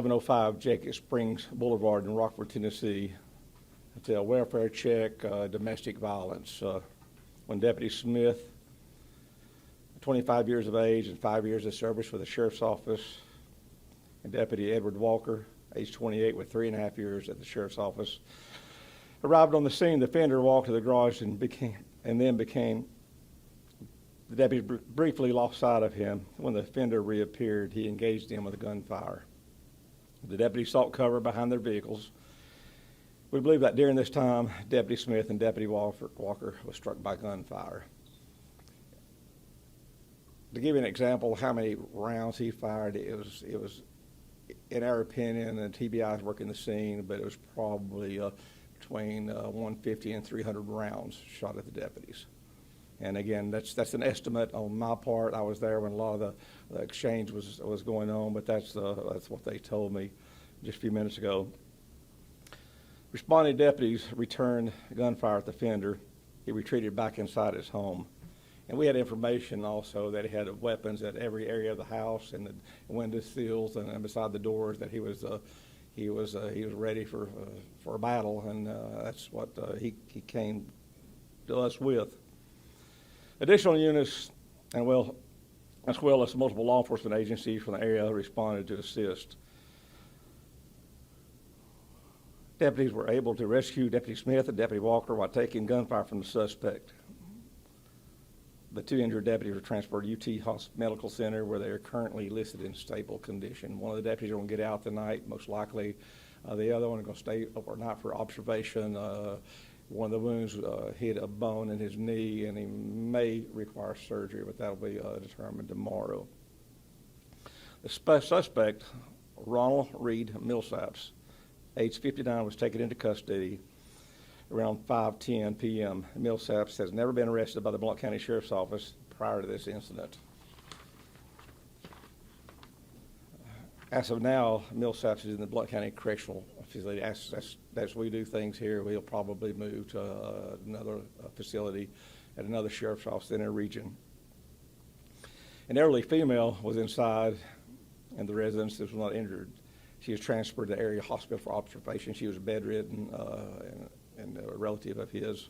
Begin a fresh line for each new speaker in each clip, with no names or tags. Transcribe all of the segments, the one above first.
1105 Jacob Springs Boulevard in Rockford, Tennessee. It's a welfare check, domestic violence. When Deputy Smith, 25 years of age and 5 years of service with the Sheriff's Office, and Deputy Edward Walker, age 28 with 3.5 years at the Sheriff's Office, arrived on the scene, the offender walked to the garage and then became, the deputy briefly lost sight of him. When the offender reappeared, he engaged him with a gunfire. The deputies sought cover behind their vehicles. We believe that during this time, Deputy Smith and Deputy Walker was struck by gunfire. To give you an example of how many rounds he fired, it was in our opinion, and TBI's working the scene, but it was probably between 150 and 300 rounds shot at the deputies. And again, that's an estimate on my part. I was there when a lot of the exchange was going on, but that's what they told me just a few minutes ago. Responding deputies returned gunfire at the offender. He retreated back inside his home. And we had information also that he had weapons at every area of the house and the window sills and beside the doors, that he was ready for a battle, and that's what he came to us with. Additional units, as well as multiple law enforcement agencies from the area, responded to assist. Deputies were able to rescue Deputy Smith and Deputy Walker while taking gunfire from the suspect. The two injured deputies were transported to UT Medical Center, where they are currently listed in stable condition. One of the deputies are going to get out tonight, most likely. The other one is going to stay overnight for observation. One of the wounds hit a bone in his knee, and he may require surgery, but that'll be determined tomorrow. The suspect, Ronald Reed Millsaps, age 59, was taken into custody around 5:10 p.m. Millsaps has never been arrested by the Blount County Sheriff's Office prior to this incident. As of now, Millsaps is in the Blount County Correctional Facility. As we do things here, we'll probably move to another facility at another sheriff's office in our region. An elderly female was inside, and the residence was not injured. She was transferred to the area hospital for observation. She was bedridden, and a relative of his.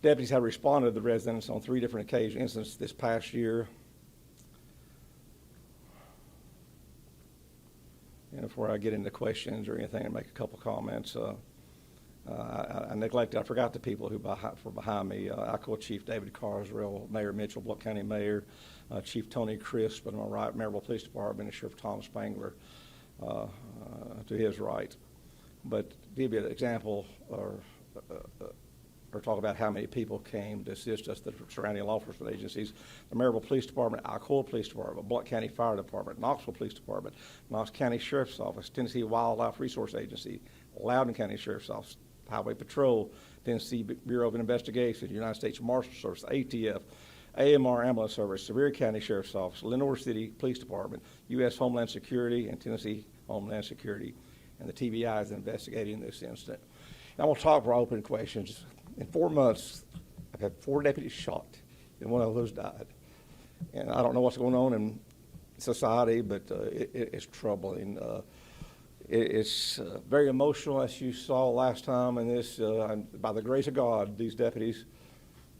Deputies have responded to the residence on 3 different incidents this past year. And before I get into questions or anything, I'll make a couple comments. I forgot the people who were behind me. I call Chief David Carswell, Mayor Mitchell, Blount County Mayor, Chief Tony Crisp, and on my right, Maryville Police Department, and Sheriff Tom Spangler to his right. But to give you an example or talk about how many people came to assist us, the surrounding law enforcement agencies: the Maryville Police Department, Alcoa Police Department, Blount County Fire Department, Knoxville Police Department, Knox County Sheriff's Office, Tennessee Wildlife Resource Agency, Loudoun County Sheriff's Office, Highway Patrol, Tennessee Bureau of Investigation, United States Marshal Service, ATF, AMR Ambulance Service, Sevier County Sheriff's Office, Lenoir City Police Department, U.S. Homeland Security, and Tennessee Homeland Security. And the TBI is investigating this incident. And I'm going to talk for open questions. In 4 months, I've had 4 deputies shot, and one of those died. And I don't know what's going on in society, but it's troubling. It's very emotional, as you saw last time, and this, by the grace of God, these deputies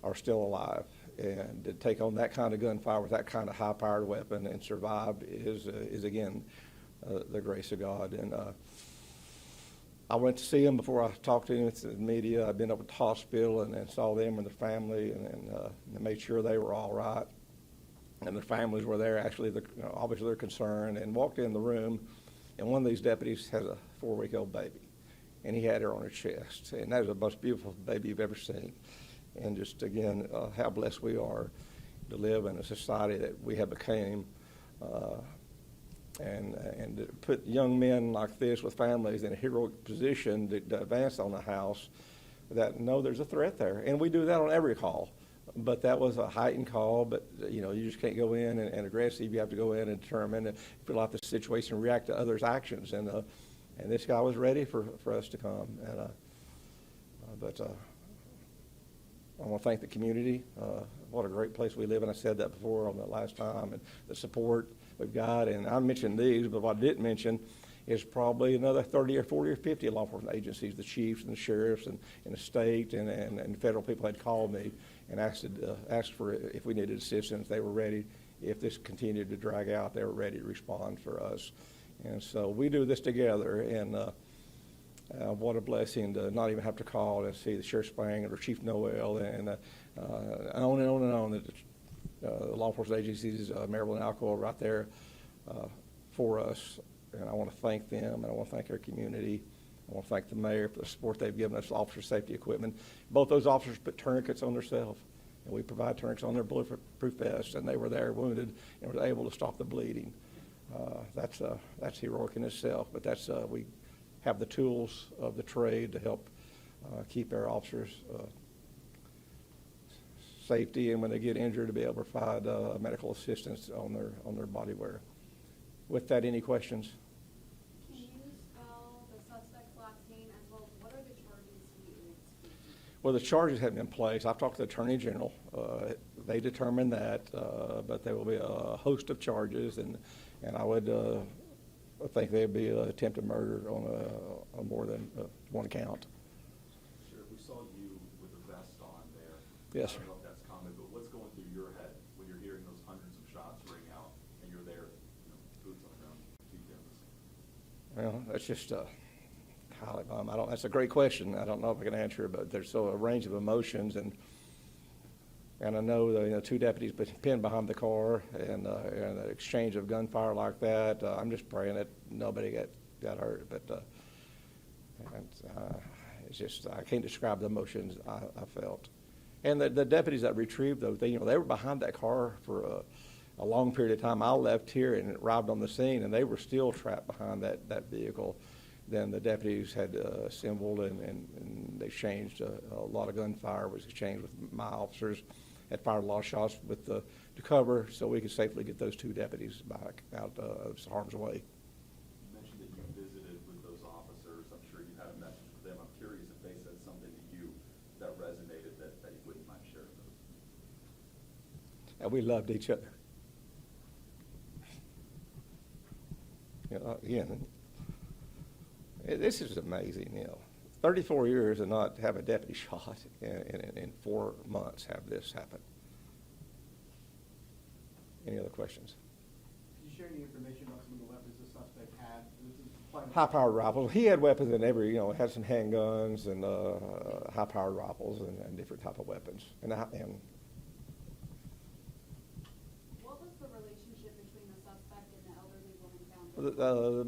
are still alive. And to take on that kind of gunfire with that kind of high-powered weapon and survive is again, the grace of God. And I went to see them before I talked to them with the media. I've been up at the hospital and saw them and their family and made sure they were all right. And their families were there. Actually, obviously they're concerned, and walked in the room, and one of these deputies has a 4-week-old baby, and he had her on her chest. And that was the most beautiful baby you've ever seen. And just, again, how blessed we are to live in a society that we have become, and to put young men like this with families in a heroic position to advance on the house, that know there's a threat there. And we do that on every call. But that was a heightened call, but you just can't go in and aggressive. You have to go in and determine and fill out the situation and react to others' actions. And this guy was ready for us to come. But I want to thank the community. What a great place we live in. I said that before on the last time. And the support we've got, and I mentioned these, but what I didn't mention is probably another 30 or 40 or 50 law enforcement agencies, the chiefs and the sheriffs and the state and federal people had called me and asked for if we needed assistance. They were ready. If this continued to drag out, they were ready to respond for us. And so we do this together, and what a blessing to not even have to call and see the Sheriff Spangler or Chief Noel and on and on and on. The law enforcement agencies, Maryville and Alcoa, right there for us. And I want to thank them, and I want to thank our community. I want to thank the mayor for the support they've given us, officer safety equipment. Both those officers put tourniquets on themselves, and we provide tourniquets on their bulletproof vests, and they were there wounded and were able to stop the bleeding. That's heroic in itself, but we have the tools of the trade to help keep our officers safety, and when they get injured, to be able to provide medical assistance on their body wear. With that, any questions?
Can you spell the suspect's last name as well as what are the charges he is facing?
Well, the charges have been in place. I've talked to the Attorney General. They determined that, but there will be a host of charges, and I would think there'd be attempted murder on more than one count.
Sure. We saw you with a vest on there.
Yes, sir.
I don't know if that's common, but what's going through your head when you're hearing those hundreds of shots ring out and you're there, boots on the ground, feet down the sand?
Well, that's just highly that's a great question. I don't know if I can answer it, but there's still a range of emotions, and I know the two deputies pinned behind the car, and the exchange of gunfire like that. I'm just praying that nobody got hurt, but it's just I can't describe the emotions I felt. And the deputies that retrieved those, they were behind that car for a long period of time. I left here and arrived on the scene, and they were still trapped behind that vehicle. Then the deputies had assembled, and they exchanged a lot of gunfire was exchanged with my officers. Had fired a lot of shots to cover, so we could safely get those two deputies back out of harm's way.
You mentioned that you visited with those officers. I'm sure you had a message for them. I'm curious if they said something to you that resonated that you wouldn't mind sharing with us.
And we loved each other. Again, this is amazing. 34 years and not have a deputy shot, in 4 months have this happen. Any other questions?
Can you share any information about some of the weapons the suspect had?
High-powered rifles. He had weapons in every, had some handguns and high-powered rifles and different type of weapons. And
what was the relationship between the suspect and the elderly woman found?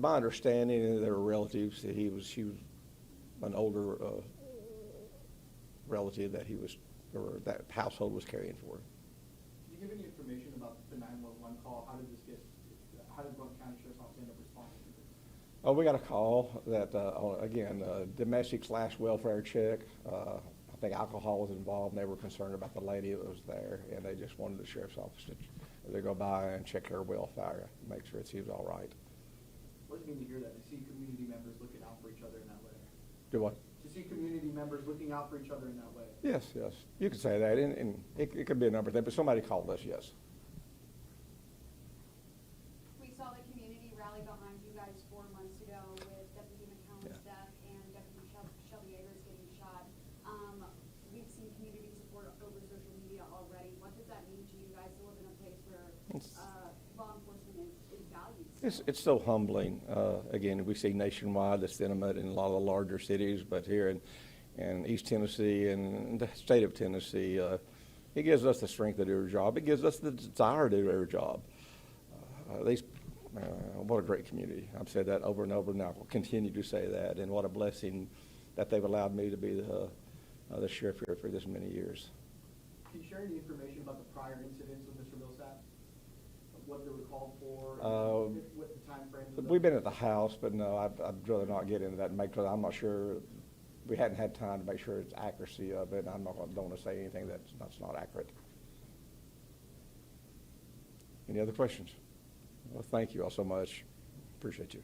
my understanding is they were relatives. She was an older relative that that household was caring for.
Can you give any information about the 911 call? How did Blount County Sheriff's Office end up responding to this?
Oh, we got a call that, again, domestic/welfare check. I think alcohol was involved, and they were concerned about the lady that was there, and they just wanted the sheriff's office to go by and check her welfare, make sure she was all right.
What does it mean to hear that? To see community members looking out for each other in that way?
Do what?
To see community members looking out for each other in that way?
Yes. You could say that, and it could be a number of things, but somebody called us, yes.
We saw the community rally behind you guys 4 months ago with Deputy McCallum's death and Deputy Shelby Agers getting shot. We've seen community support over social media already. What does that mean to you guys to live in a place where law enforcement is valued?
It's so humbling. Again, we see nationwide the sentiment in a lot of the larger cities, but here in East Tennessee and the state of Tennessee, it gives us the strength to do our job. It gives us the desire to do our job. What a great community. I've said that over and over, and I will continue to say that. And what a blessing that they've allowed me to be the sheriff here for this many years.
Can you share any information about the prior incidents with Mr. Millsap? What they were called for? What the time frame?
We've been at the house, but no, I'd rather not get into that and because I'm not sure. We hadn't had time to make sure it's accuracy of it. And don't want to say anything that's not accurate. Any other questions? Well, thank you all so much. Appreciate you.